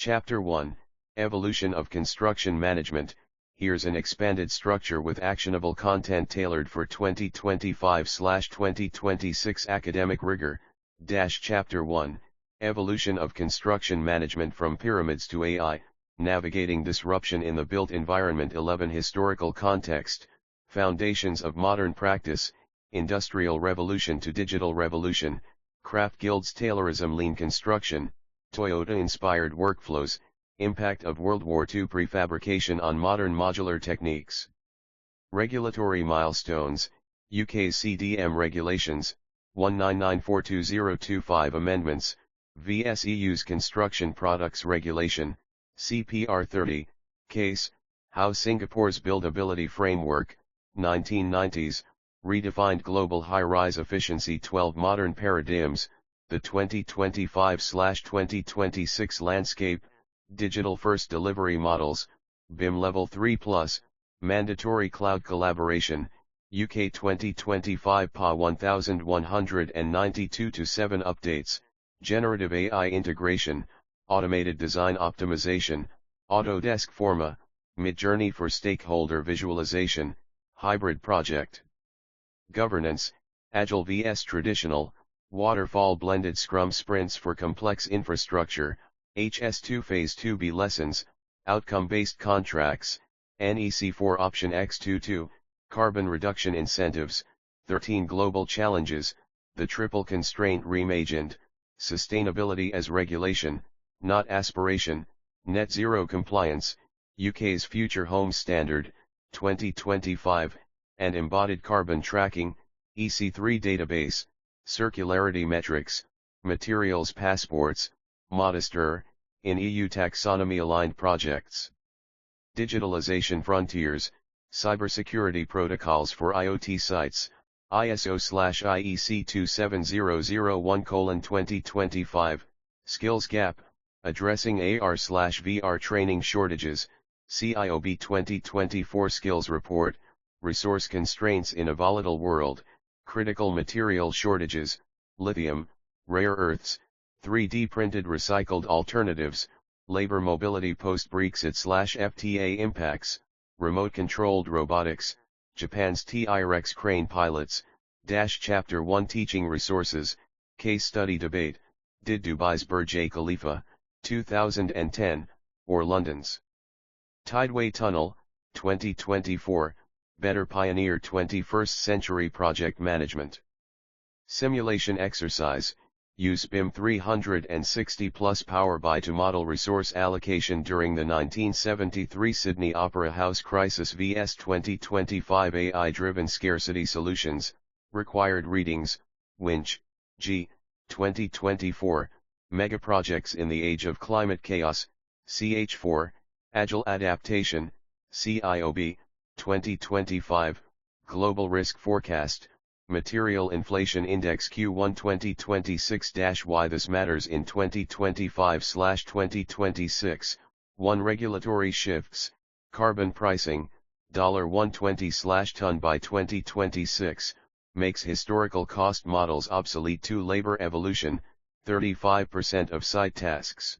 Chapter 1, Evolution of Construction Management. Here's an expanded structure with actionable content tailored for 2025/2026 academic rigor. Chapter 1, Evolution of Construction Management from Pyramids to AI, Navigating Disruption in the Built Environment. 11 Historical Context, Foundations of Modern Practice, Industrial Revolution to Digital Revolution, Craft Guilds Taylorism. Lean Construction, Toyota-inspired workflows, Impact of World War II prefabrication on modern modular techniques. Regulatory milestones, UK's CDM regulations, 19942-025 amendments, vs EU's Construction Products Regulation, CPR 30, case, how Singapore's Buildability Framework, 1990s, redefined global high-rise efficiency. 12 Modern Paradigms, the 2025/2026 landscape, Digital First Delivery Models, BIM Level 3+, Mandatory Cloud Collaboration, UK 2025 PA 1192-7 Updates, Generative AI Integration, Automated Design Optimization, Autodesk Forma, Midjourney for Stakeholder Visualization, Hybrid Project. Governance, Agile vs Traditional, Waterfall Blended Scrum Sprints for Complex Infrastructure, HS2 Phase 2B Lessons, Outcome-Based Contracts, NEC4 Option X22, Carbon Reduction Incentives, 13 Global Challenges, the Triple Constraint Reimagined, Sustainability as Regulation, Not Aspiration, Net Zero Compliance, UK's Future Homes Standard, 2025, and Embodied Carbon Tracking, EC3 Database, Circularity Metrics, Materials Passports, Modestur, in EU taxonomy-aligned projects. Digitalization Frontiers, Cybersecurity Protocols for IoT Sites, ISO/IEC 27001:2025, Skills Gap, Addressing AR/VR Training Shortages, CIOB 2024 Skills Report, Resource Constraints in a Volatile World, Critical Material Shortages, Lithium, Rare Earths, 3D Printed Recycled Alternatives, Labor Mobility Post-Brexit/FTA Impacts, Remote-Controlled Robotics, Japan's T-Rex Crane Pilots, Chapter 1 Teaching Resources, Case Study Debate, Did Dubai's Burj Khalifa, 2010, or London's Tideway Tunnel, 2024, Better Pioneer 21st Century Project Management? Simulation Exercise, Use BIM 360 plus Power BI to model resource allocation during the 1973 Sydney Opera House crisis vs 2025 AI-driven scarcity solutions. Required readings, Winch, G. 2024, Megaprojects in the Age of Climate Chaos, CH4, Agile Adaptation, CIOB, 2025, Global Risk Forecast, Material Inflation Index Q1 2026 Why this matters in 2025/2026, 1 Regulatory Shifts, Carbon Pricing, $120/ton by 2026, makes historical cost models obsolete. 2 Labor Evolution, 35% of site tasks.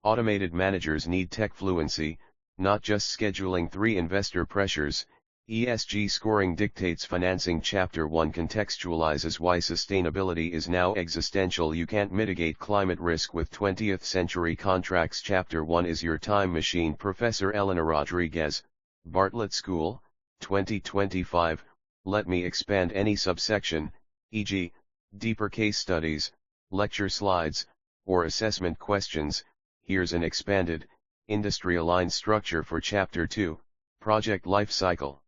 Automated managers need tech fluency, not just scheduling. 3 Investor Pressures, ESG Scoring Dictates Financing. Chapter 1 Contextualizes why sustainability is now existential. You can't mitigate climate risk with 20th century contracts. Chapter 1 is Your Time Machine. Professor Elena Rodriguez, Bartlett School, 2025. Let me expand any subsection, e.g., deeper case studies, lecture slides, or assessment questions. Here's an expanded, industry-aligned structure for Chapter 2, Project Life Cycle.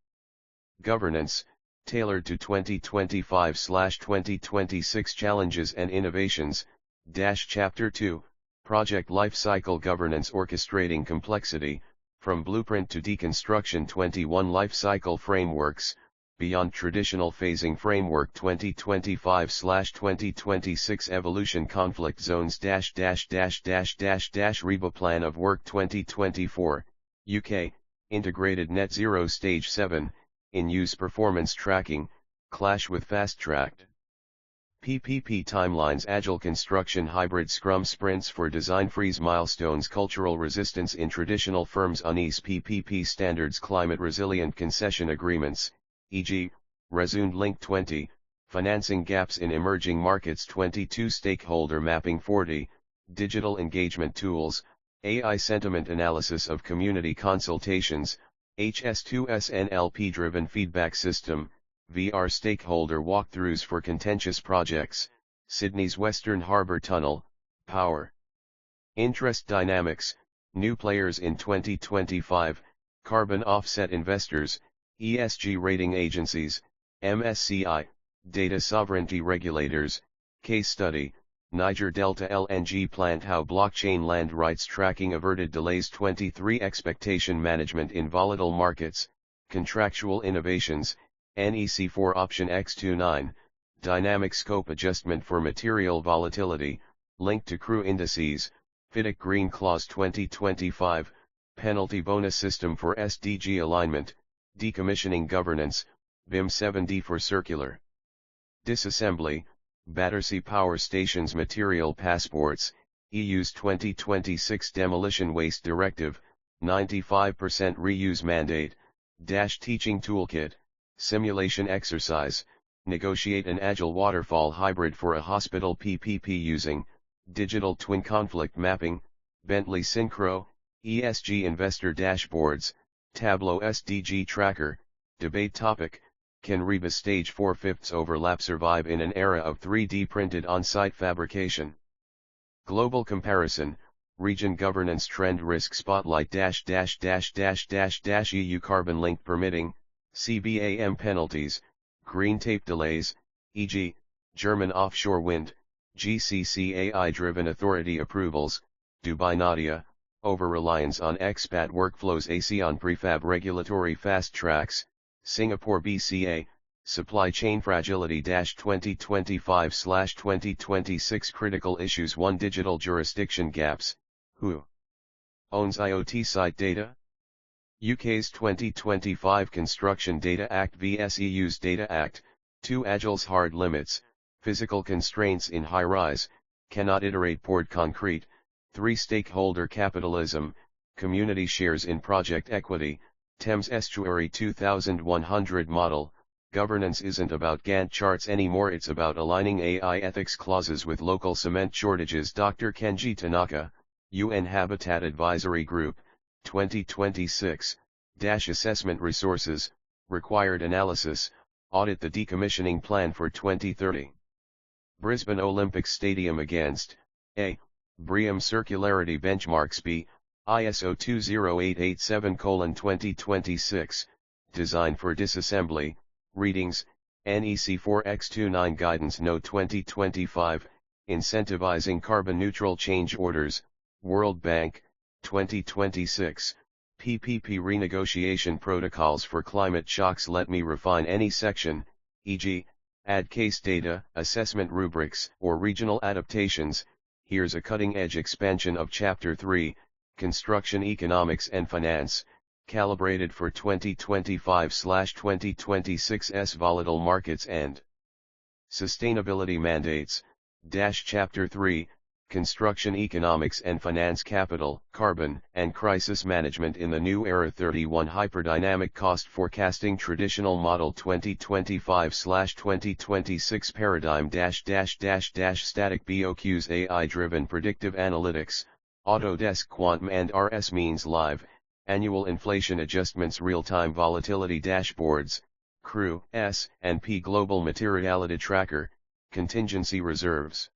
Governance, tailored to 2025/2026 challenges and innovations. Chapter 2, Project Lifecycle Governance. Orchestrating complexity, from blueprint to deconstruction. 21 Lifecycle Frameworks, beyond traditional phasing framework. 2025/2026 Evolution Conflict Zones RIBA Plan of Work 2024, UK, Integrated Net Zero Stage 7, in use performance tracking, clash with fast-tracked PPP timelines, Agile construction, hybrid Scrum sprints for design freeze milestones, cultural resistance in traditional firms, unease, PPP standards, climate resilient concession agreements, e.g., Resumed Link 20, financing gaps in emerging markets 22, stakeholder mapping 40, digital engagement tools, AI sentiment analysis of community consultations, HS2S NLP driven feedback system, VR stakeholder walkthroughs for contentious projects, Sydney's Western Harbour Tunnel, power. Interest dynamics, new players in 2025, carbon offset investors, ESG rating agencies, MSCI, data sovereignty regulators, case study, Niger Delta LNG plant, how blockchain land rights tracking averted delays, 23 expectation management in volatile markets, contractual innovations, NEC4 option X29, dynamic scope adjustment for material volatility, linked to crew indices, FIDIC Green Clause 2025, penalty bonus system for SDG alignment, decommissioning governance, BIM 7D for circular disassembly, Battersea Power Stations material passports, EU's 2026 Demolition Waste Directive, 95% reuse mandate, teaching toolkit, simulation exercise, negotiate an agile waterfall hybrid for a hospital PPP using, digital twin conflict mapping, Bentley Synchro, ESG investor dashboards, Tableau SDG tracker, debate topic, can RIBA stage 4/5 overlap survive in an era of 3D printed on-site fabrication? Global comparison, region governance trend risk spotlight EU carbon link permitting, CBAM penalties, green tape delays, e.g., German offshore wind, GCC AI-driven authority approvals, Dubai Nadia, over-reliance on expat workflows, ASEAN prefab regulatory fast tracks, Singapore BCA, supply chain fragility 2025/2026 critical issues 1 digital jurisdiction gaps, who owns IoT site data? UK's 2025 Construction Data Act vs EU's Data Act, 2 Agile's hard limits, physical constraints in high-rise, cannot iterate poured concrete, 3 stakeholder capitalism, community shares in project equity, Thames Estuary 2100 model, governance isn't about Gantt charts anymore, it's about aligning AI ethics clauses with local cement shortages. Dr. Kenji Tanaka, UN Habitat Advisory Group, 2026, Assessment Resources, Required Analysis, Audit the Decommissioning Plan for 2030. Brisbane Olympic Stadium against, A. BREEAM Circularity Benchmarks, B. ISO 20887:2026, Design for Disassembly, Readings, NEC4 X29 Guidance Note 2025, Incentivizing Carbon Neutral Change Orders, World Bank, 2026, PPP Renegotiation Protocols for Climate Shocks. Let me refine any section, e.g., add case data, assessment rubrics, or regional adaptations. Here's a cutting-edge expansion of Chapter 3, Construction Economics and Finance, calibrated for 2025/2026's volatile markets and sustainability mandates. Chapter 3, Construction Economics and Finance, Capital, Carbon, and Crisis Management in the New Era. 31 Hyperdynamic Cost Forecasting, Traditional Model 2025/2026 Paradigm Static BOQs, AI-driven Predictive Analytics, Autodesk Quantum and RS Means Live, Annual Inflation Adjustments, Real-Time Volatility Dashboards, CRU, S&P Global Materiality Tracker, Contingency Reserves.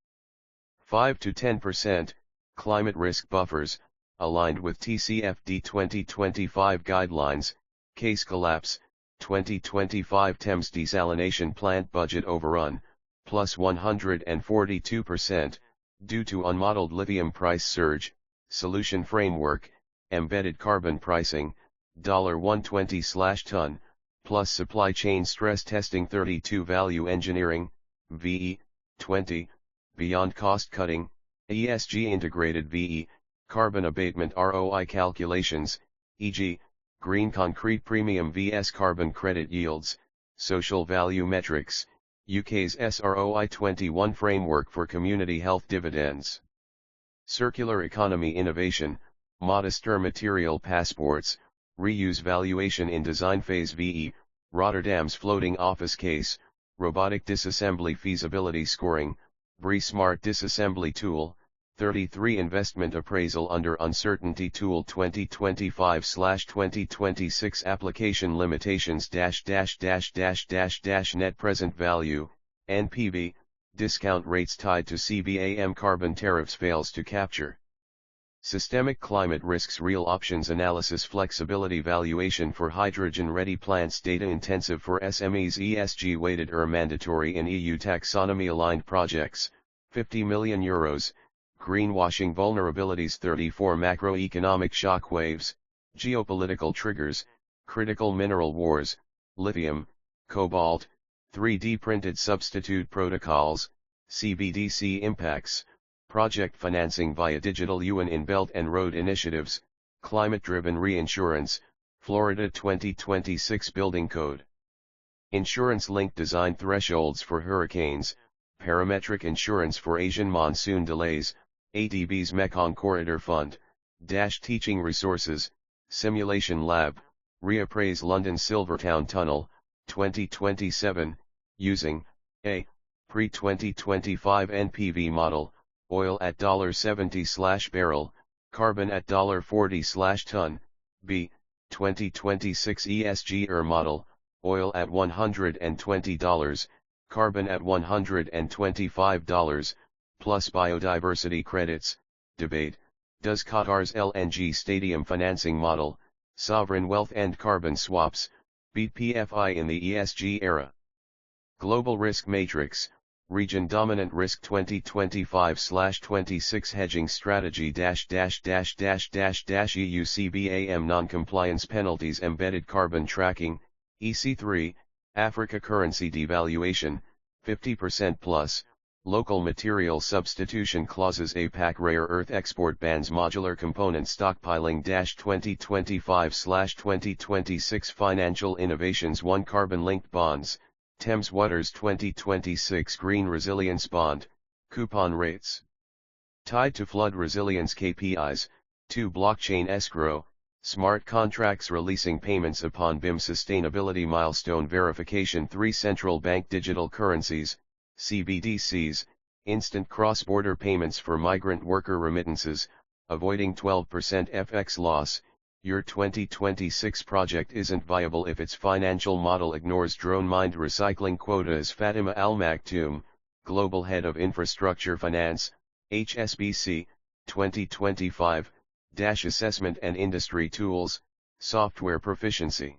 5 to 10%, Climate Risk Buffers, aligned with TCFD 2025 Guidelines, Case Collapse, 2025 Thames Desalination Plant Budget Overrun, plus 142%, due to unmodeled lithium price surge, Solution Framework, Embedded Carbon Pricing, $120/ton, plus Supply Chain Stress Testing. 32 Value Engineering, VE, 20, Beyond Cost Cutting, ESG Integrated VE, Carbon Abatement ROI Calculations, e.g., Green Concrete Premium vs Carbon Credit Yields, Social Value Metrics, UK's SROI 21 Framework for Community Health Dividends. Circular Economy Innovation, Modester Material Passports, Reuse Valuation in Design Phase VE, Rotterdam's Floating Office Case, Robotic Disassembly Feasibility Scoring, BREEAM Smart Disassembly Tool, 33 Investment Appraisal under Uncertainty Tool 2025/2026 Application Limitations Net Present Value, NPV, Discount Rates Tied to CBAM Carbon Tariffs Fails to Capture. Systemic Climate Risks Real Options Analysis Flexibility Valuation for Hydrogen-Ready Plants Data Intensive for SMEs ESG Weighted Mandatory in EU Taxonomy-Aligned Projects, €50 million, Greenwashing Vulnerabilities 34 Macroeconomic Shockwaves, Geopolitical Triggers, Critical Mineral Wars, Lithium, Cobalt, 3D Printed Substitute Protocols, CBDC Impacts, Project Financing via Digital UN in Belt and Road Initiatives, Climate-Driven Reinsurance, Florida 2026 Building Code. Insurance-linked design thresholds for hurricanes, parametric insurance for Asian monsoon delays, ADB's Mekong Corridor Fund, Teaching Resources, Simulation Lab, Reappraise London Silvertown Tunnel, 2027, using, a, pre-2025 NPV model, oil at $70/barrel, carbon at $40/ton, b, 2026 ESG model, oil at $120, carbon at $125, plus biodiversity credits. Debate, does Qatar's LNG stadium financing model, sovereign wealth and carbon swaps, beat PFI in the ESG era? Global Risk Matrix, Region Dominant Risk 2025/26 Hedging Strategy EU CBAM Non-Compliance Penalties Embedded Carbon Tracking, EC3, Africa Currency Devaluation, 50% plus, Local Material Substitution Clauses APAC Rare Earth Export Bans Modular Component Stockpiling 2025/2026 Financial Innovations 1 Carbon-Linked Bonds, Thames Waters 2026 Green Resilience Bond, Coupon Rates. Tied to Flood Resilience KPIs, 2 Blockchain Escrow, Smart Contracts Releasing Payments upon BIM Sustainability Milestone Verification 3 Central Bank Digital Currencies, CBDCs, Instant Cross-Border Payments for Migrant Worker Remittances, Avoiding 12% FX Loss. Your 2026 project isn't viable if its financial model ignores drone mined recycling quotas. Fatima Al Maktoum, Global Head of Infrastructure Finance, HSBC, 2025, Assessment and Industry Tools, Software Proficiency.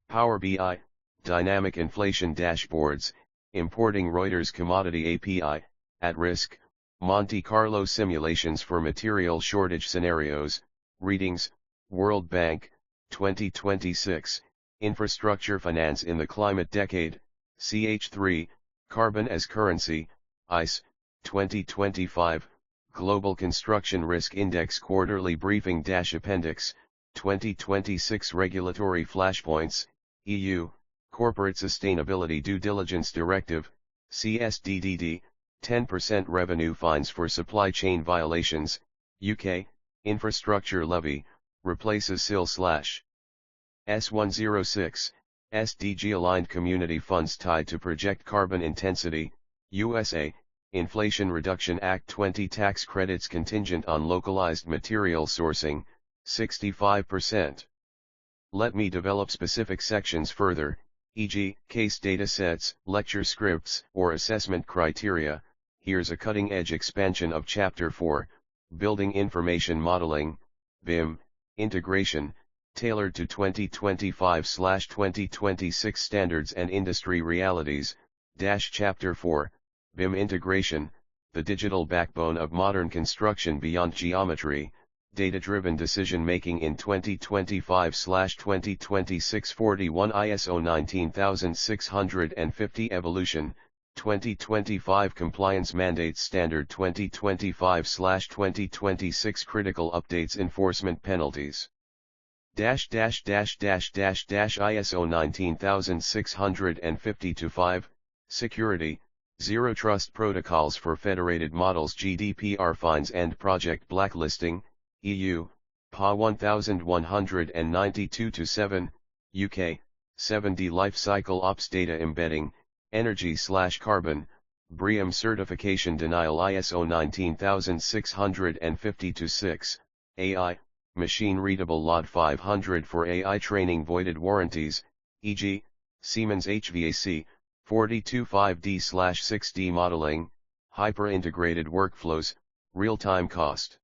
Power BI, Dynamic Inflation Dashboards, Importing Reuters Commodity API, At Risk, Monte Carlo Simulations for Material Shortage Scenarios, Readings, World Bank, 2026, Infrastructure Finance in the Climate Decade, CH3, Carbon as Currency, ICE, 2025, Global Construction Risk Index Quarterly Briefing Appendix, 2026 Regulatory Flashpoints, EU, Corporate Sustainability Due Diligence Directive, CSDDD, 10% revenue fines for supply chain violations, UK, Infrastructure Levy, replaces SIL/S106, SDG-aligned community funds tied to project carbon intensity, USA, Inflation Reduction Act 20 tax credits contingent on localized material sourcing, 65%. Let me develop specific sections further, e.g., case data sets, lecture scripts, or assessment criteria. Here's a cutting-edge expansion of Chapter 4, Building Information Modeling, BIM, Integration, tailored to 2025/2026 standards and industry realities. Chapter 4, BIM Integration, the digital backbone of modern construction beyond geometry, data-driven decision-making in 2025/2026 41 ISO 19650 Evolution, 2025 Compliance Mandates Standard 2025/2026 Critical Updates Enforcement Penalties. ISO 19650-5, Security, Zero Trust Protocols for Federated Models GDPR Fines and Project Blacklisting, EU, PA 1192-7, UK, 7D Life Cycle Ops Data Embedding, Energy/Carbon, BREEAM Certification Denial ISO 19650-6, AI, Machine Readable LOD 500 for AI Training Voided Warranties, e.g., Siemens HVAC, 425D/6D Modeling, Hyper-Integrated Workflows, Real-Time Cost.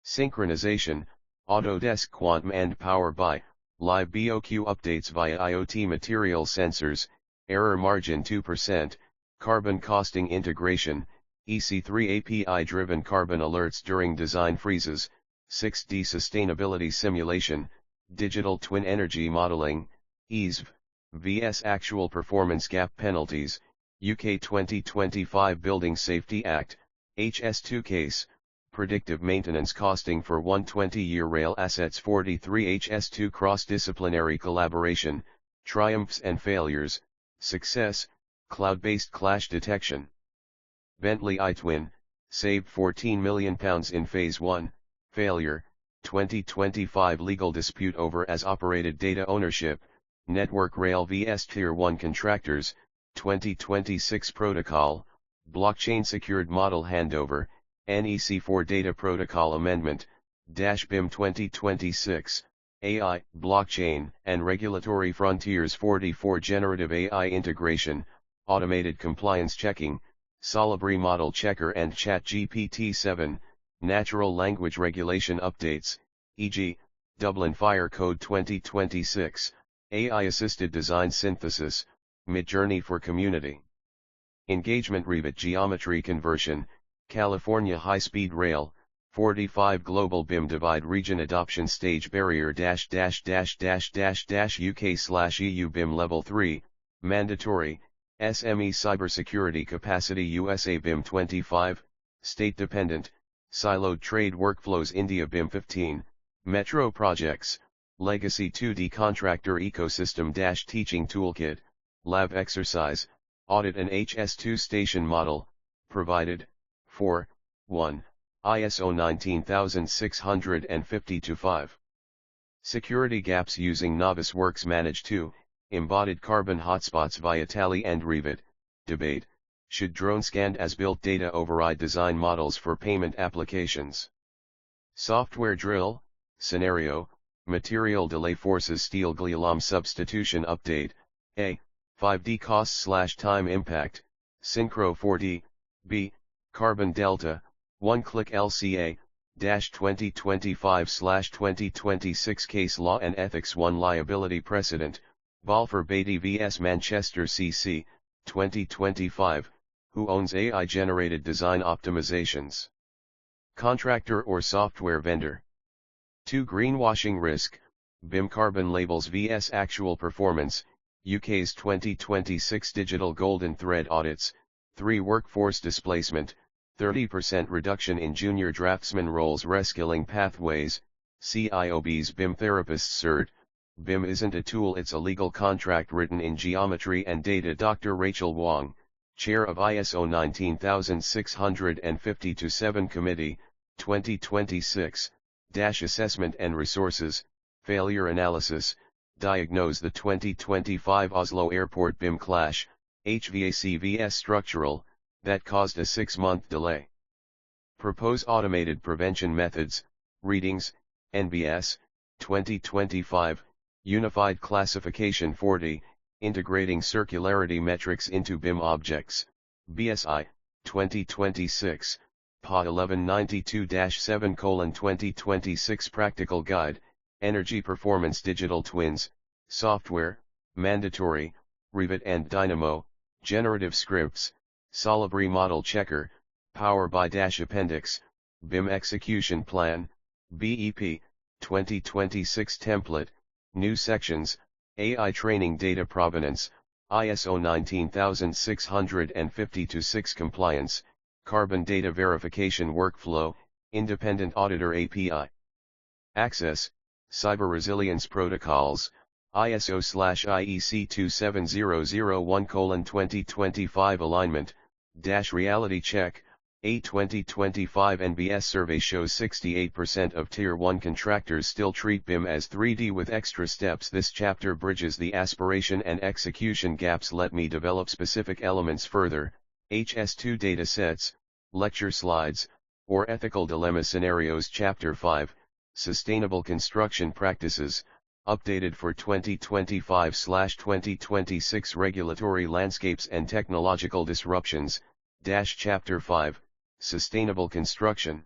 Synchronization, Autodesk Quantum and Power BI, Live BOQ Updates via IoT Material Sensors, Error Margin 2%, Carbon Costing Integration, EC3 API-Driven Carbon Alerts during Design Freezes, 6D Sustainability Simulation, Digital Twin Energy Modeling, EASV, vs Actual Performance Gap Penalties, UK 2025 Building Safety Act, HS2 Case, Predictive Maintenance Costing for 120-year rail assets 43 HS2 Cross-Disciplinary Collaboration, Triumphs and Failures, Success, Cloud-Based Clash Detection. Bentley iTwin, saved £14 million in Phase 1, Failure, 2025 Legal Dispute over as-operated data ownership, Network Rail vs Tier 1 Contractors, 2026 Protocol, Blockchain Secured Model Handover, NEC4 Data Protocol Amendment, BIM 2026, AI, Blockchain, and Regulatory Frontiers 44 Generative AI Integration, Automated Compliance Checking, Solibri Model Checker and ChatGPT 7, Natural Language Regulation Updates, e.g., Dublin Fire Code 2026, AI-Assisted Design Synthesis, Midjourney for Community. Engagement RIBA Geometry Conversion, California High-Speed Rail, 45 Global BIM Divide Region Adoption Stage Barrier UK/EU BIM Level 3, Mandatory, SME Cybersecurity Capacity USA BIM 25, State Dependent, Siloed Trade Workflows India BIM 15, Metro Projects, Legacy 2D Contractor Ecosystem Teaching Toolkit, Lab Exercise, Audit an HS2 Station Model, provided, 1, ISO 19650-5. Security Gaps Using Novice Works Manage 2, Embodied Carbon Hotspots via Tally and Revit, Debate, should drone scanned as-built data override design models for payment applications? Software Drill, Scenario, Material Delay Forces Steel Glialam Substitution Update, A, 5D Costs/Time Impact, Synchro 4D, B, Carbon Delta, One-Click LCA, 2025/2026 Case Law and Ethics 1 Liability Precedent, Balfour Beatty vs Manchester CC, 2025, Who owns AI-generated design optimizations? Contractor or software vendor? 2 Greenwashing Risk, BIM Carbon Labels vs Actual Performance, UK's 2026 Digital Golden Thread Audits, 3 Workforce Displacement, 30% reduction in junior draftsman roles reskilling pathways, CIOB's BIM Therapists Cert, BIM isn't a tool, it's a legal contract written in geometry and data. Dr. Rachel Wong, Chair of ISO 19650-7 Committee, 2026, Assessment and Resources, Failure Analysis, diagnose the 2025 Oslo Airport BIM clash, HVAC vs Structural, that caused a 6-month delay. Propose automated prevention methods, readings, NBS, 2025, Unified Classification 40, integrating circularity metrics into BIM objects, BSI, 2026, PA 1192-7:2026 Practical Guide, Energy Performance Digital Twins, Software, Mandatory, Revit and Dynamo, Generative Scripts, Solibri Model Checker, Power BI Appendix, BIM Execution Plan, BEP, 2026 Template, New Sections, AI Training Data Provenance, ISO 19650-6 Compliance, Carbon Data Verification Workflow, Independent Auditor API. Access, Cyber Resilience Protocols, ISO/IEC 27001:2025 alignment, reality check. A 2025 NBS survey shows 68% of Tier 1 contractors still treat BIM as 3D with extra steps. This chapter bridges the aspiration and execution gaps. Let me develop specific elements further. HS2 datasets, lecture slides, or ethical dilemma scenarios. Chapter 5, Sustainable Construction Practices, updated for 2025/2026 regulatory landscapes and technological disruptions. Chapter 5, Sustainable Construction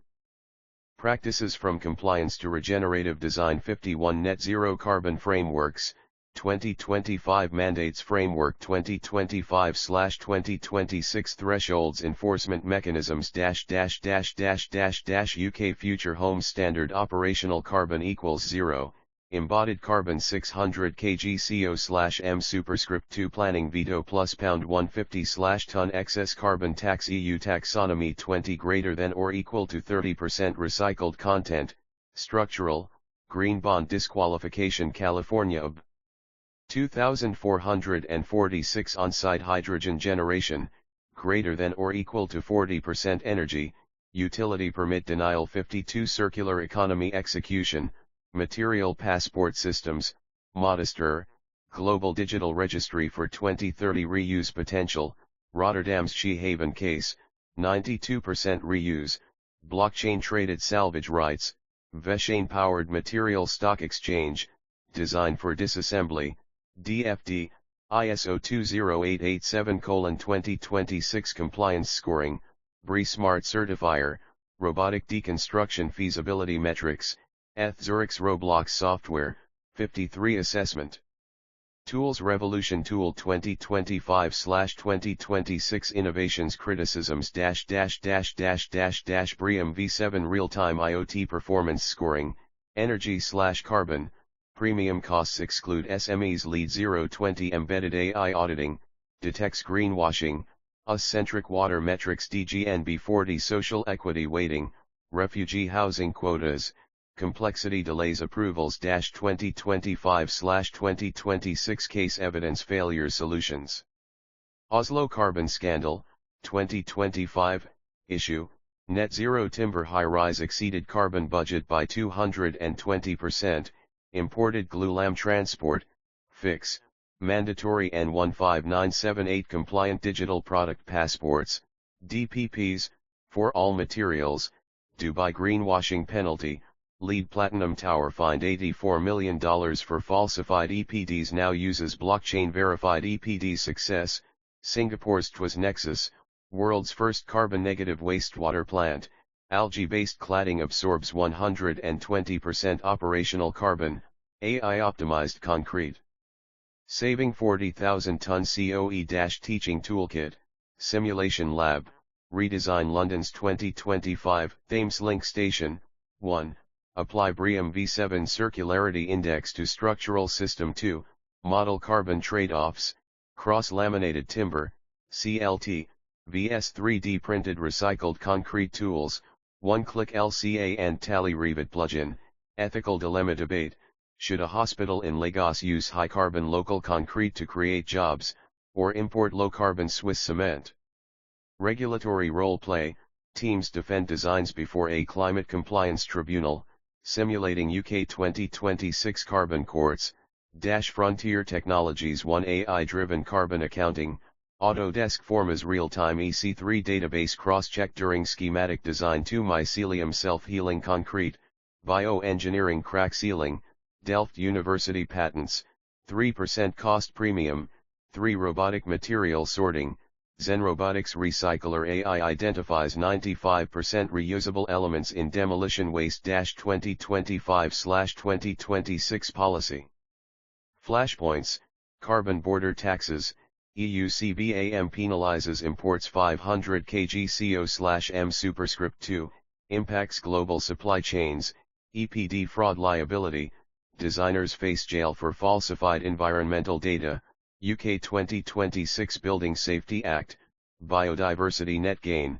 Practices from Compliance to Regenerative Design. 51 Net Zero Carbon Frameworks, 2025 Mandates Framework. 2025/2026 Thresholds Enforcement Mechanisms. UK Future Home Standard. Operational carbon equals 0. Embodied carbon 600 kg CO/M superscript 2 planning veto plus pound 150/ton excess carbon tax. EU taxonomy 20 greater than or equal to 30% recycled content, structural, green bond disqualification. California AB 2446 on-site hydrogen generation, greater than or equal to 40% energy, utility permit denial. 52 circular economy execution, material passport systems, Modester, Global Digital Registry for 2030 reuse potential, Rotterdam's Scheehaven case, 92% reuse, blockchain traded salvage rights, Veshane powered material stock exchange, design for disassembly, DFD, ISO 20887:2026 compliance scoring, BREEAM Smart Certifier, robotic deconstruction feasibility metrics, Zurich's Roblox software, 53 assessment. Tools Revolution Tool 2025/2026 Innovations Criticisms BREEAM V7 Real-Time IoT Performance Scoring, Energy/Carbon, Premium Costs Exclude SMEs Lead 020 Embedded AI Auditing, Detects Greenwashing, US-Centric Water Metrics DGNB 40 Social Equity Weighting, Refugee Housing Quotas, Complexity Delays Approvals 2025/2026 Case Evidence Failure Solutions. Oslo Carbon Scandal, 2025, Issue, Net Zero Timber High-Rise Exceeded Carbon Budget by 220%, Imported Glulam Transport, Fix, Mandatory N15978 Compliant Digital Product Passports, DPPs, for all materials, Dubai Greenwashing Penalty, Lead Platinum Tower fined $84 million for falsified EPDs now uses blockchain verified EPD success, Singapore's TWAS Nexus, world's first carbon-negative wastewater plant, algae-based cladding absorbs 120% operational carbon, AI-optimized concrete. Saving 40,000 ton COE-teaching toolkit, Simulation Lab, redesign London's 2025 Thameslink Station, 1. Apply BREEAM V7 Circularity Index to Structural System 2, Model Carbon Trade-offs, Cross-Laminated Timber, CLT, vs 3D Printed Recycled Concrete Tools, One-Click LCA and Tally Revit Plugin, Ethical Dilemma Debate, should a hospital in Lagos use high-carbon local concrete to create jobs, or import low-carbon Swiss cement? Regulatory Role Play, teams defend designs before a climate compliance tribunal, simulating UK 2026 carbon courts, Frontier Technologies 1 AI-driven carbon accounting, Autodesk Forma's real-time EC3 database cross-check during schematic design 2 mycelium self-healing concrete, bioengineering crack sealing, Delft University patents, 3% cost premium, 3 robotic material sorting, Zen Robotics Recycler AI identifies 95% reusable elements in demolition waste 2025/2026 policy. Flashpoints, carbon border taxes, EU CBAM penalizes imports 500 kg CO/M superscript 2, impacts global supply chains, EPD fraud liability, designers face jail for falsified environmental data, UK 2026 Building Safety Act, biodiversity net gain,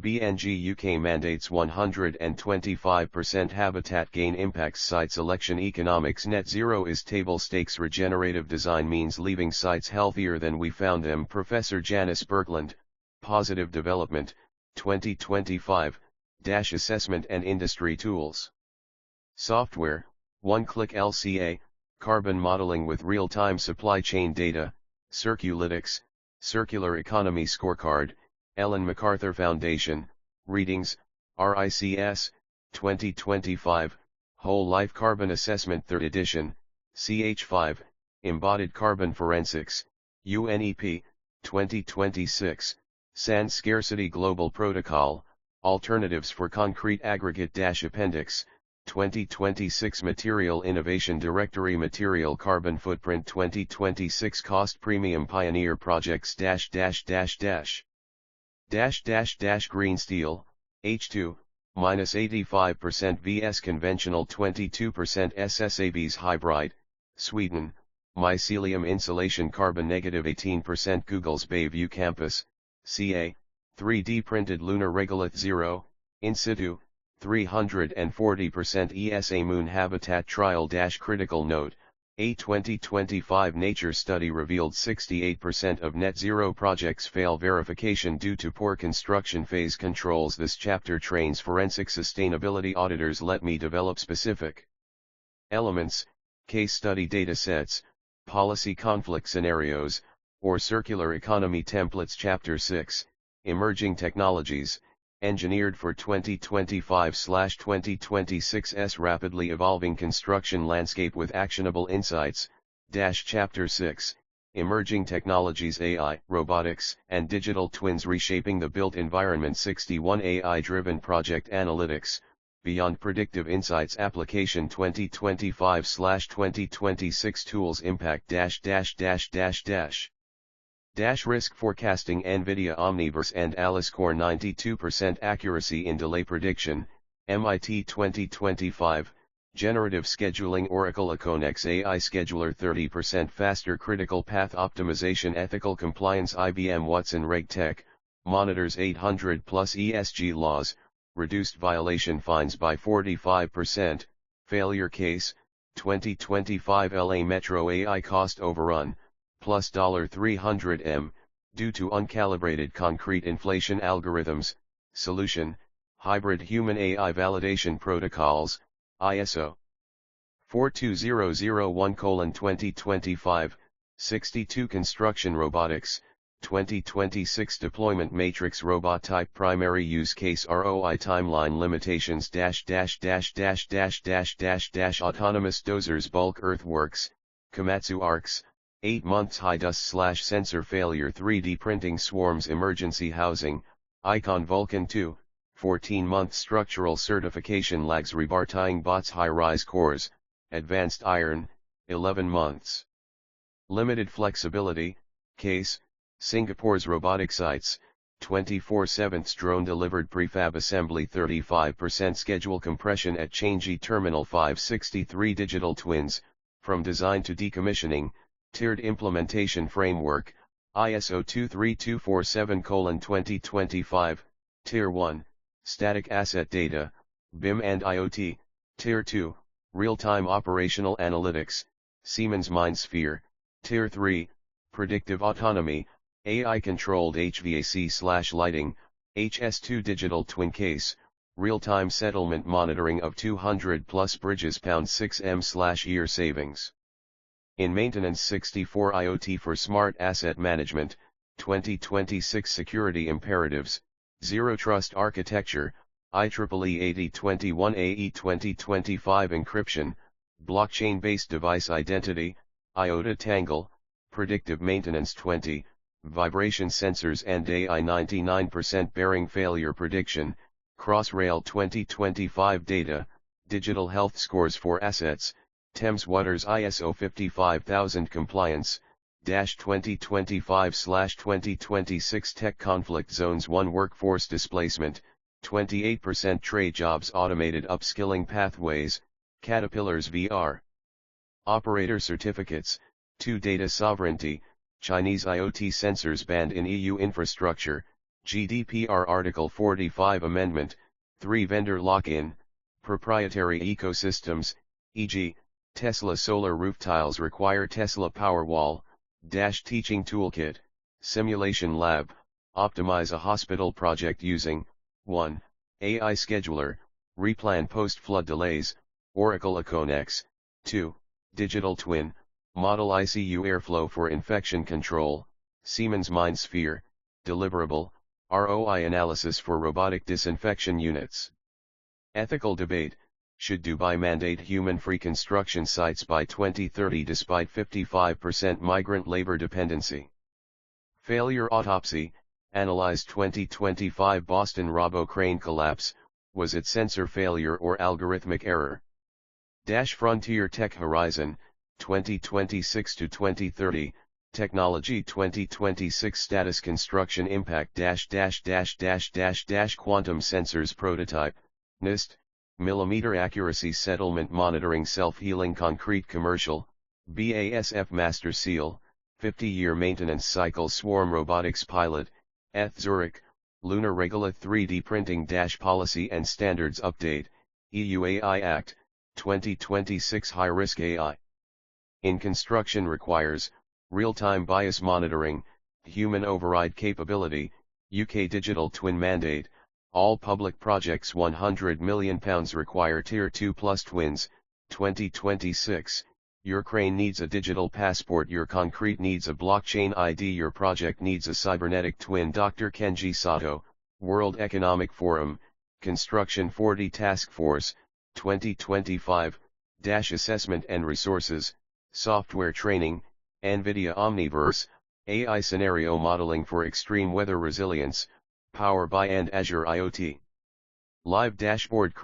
BNG UK mandates 125% habitat gain impacts site selection economics. Net zero is table stakes. Regenerative design means leaving sites healthier than we found them. Professor Janice Berkland, Positive Development, 2025, Assessment and Industry Tools. Software, One-Click LCA, Carbon Modeling with Real-Time Supply Chain Data, Circulytics, Circular Economy Scorecard, Ellen MacArthur Foundation, Readings, RICS, 2025, Whole Life Carbon Assessment 3rd edition, CH5, Embodied Carbon Forensics, UNEP, 2026, Sand Scarcity Global Protocol, Alternatives for Concrete Aggregate Appendix, 2026 Material Innovation Directory Material Carbon Footprint 2026 Cost Premium Pioneer Projects Green Steel, H2, -85% vs Conventional 22% SSABs Hybrid, Sweden, Mycelium Insulation Carbon Negative 18% Google's Bayview Campus, CA, 3D Printed Lunar Regolith 0, In Situ, 340% ESA Moon Habitat Trial Critical Note, a 2025 Nature study revealed 68% of net zero projects fail verification due to poor construction phase controls. This chapter trains forensic sustainability auditors. Let me develop specific elements, case study datasets, policy conflict scenarios, or circular economy templates. Chapter 6, Emerging Technologies, engineered for 2025/2026's rapidly evolving construction landscape with actionable insights. Chapter 6, Emerging Technologies, AI, Robotics, and Digital Twins reshaping the built environment. 61 AI-driven project analytics, beyond predictive insights application. 2025/2026 tools impact risk forecasting. NVIDIA Omniverse and Alice Core 92% accuracy in delay prediction, MIT 2025, generative scheduling. Oracle Aconex AI Scheduler 30% faster. Critical path optimization. Ethical compliance. IBM Watson RegTech, monitors 800 plus ESG laws, reduced violation fines by 45%. Failure case, 2025 LA Metro AI cost overrun, plus $300m, due to uncalibrated concrete inflation algorithms. Solution, hybrid human AI validation protocols, ISO 42001:2025, 62 Construction Robotics, 2026 Deployment Matrix. Robot Type Primary Use Case ROI Timeline Limitations Autonomous Dozers Bulk Earthworks, Komatsu ARCs, 8 months high dust/sensor failure. 3D printing swarms. Emergency housing, Icon Vulcan 2, 14-month structural certification lags. Rebar tying bots. High-rise cores, advanced iron, 11 months. Limited flexibility, case, Singapore's robotic sites, 24/7 drone delivered prefab assembly. 35% schedule compression at Changi Terminal. 563 digital twins, from design to decommissioning, tiered implementation framework, ISO 23247:2025, Tier 1, static asset data, BIM and IoT, Tier 2, real-time operational analytics, Siemens MindSphere, Tier 3, predictive autonomy, AI-controlled HVAC/lighting, HS2 digital twin case, real-time settlement monitoring of 200 plus bridges. £6m/year savings. In maintenance. 64 IoT for smart asset management, 2026 security imperatives, zero trust architecture, IEEE 8021 AE 2025 encryption, blockchain-based device identity, IOTA Tangle, predictive maintenance. 20, vibration sensors and AI 99% bearing failure prediction, Crossrail 2025 data, digital health scores for assets, Thames Water's ISO 55000 compliance, 2025/2026 tech conflict zones. 1 workforce displacement, 28% trade jobs. Automated upskilling pathways, Caterpillar's VR. Operator certificates, 2 data sovereignty, Chinese IoT sensors banned in EU infrastructure, GDPR Article 45 Amendment, 3 Vendor Lock-in, Proprietary Ecosystems, e.g., Tesla solar roof tiles require Tesla Powerwall, Teaching Toolkit, Simulation Lab, optimize a hospital project using 1. AI Scheduler, replan post-flood delays, Oracle Aconex, 2. Digital Twin, model ICU airflow for infection control, Siemens MindSphere, deliverable, ROI analysis for robotic disinfection units. Ethical debate, should Dubai mandate human-free construction sites by 2030 despite 55% migrant labor dependency? Failure autopsy, analyze 2025 Boston Robo crane collapse, was it sensor failure or algorithmic error? Frontier Tech Horizon, 2026 to 2030, Technology 2026 Status Construction Impact Quantum Sensors Prototype, NIST, Millimeter Accuracy Settlement Monitoring Self-Healing Concrete Commercial, BASF Master Seal, 50-year Maintenance Cycle Swarm Robotics Pilot, ETH Zurich, Lunar Regolith 3D Printing Policy and Standards Update, EU AI Act, 2026 High-Risk AI. In construction requires, real-time bias monitoring, human override capability, UK Digital Twin Mandate, all public projects £100 million require Tier 2 plus twins, 2026, your crane needs a digital passport, your concrete needs a blockchain ID, your project needs a cybernetic twin. Dr. Kenji Sato, World Economic Forum, Construction 40 Task Force, 2025, Assessment and Resources, Software Training, NVIDIA Omniverse, AI Scenario Modeling for Extreme Weather Resilience, Power BI and Azure IoT. Live Dashboard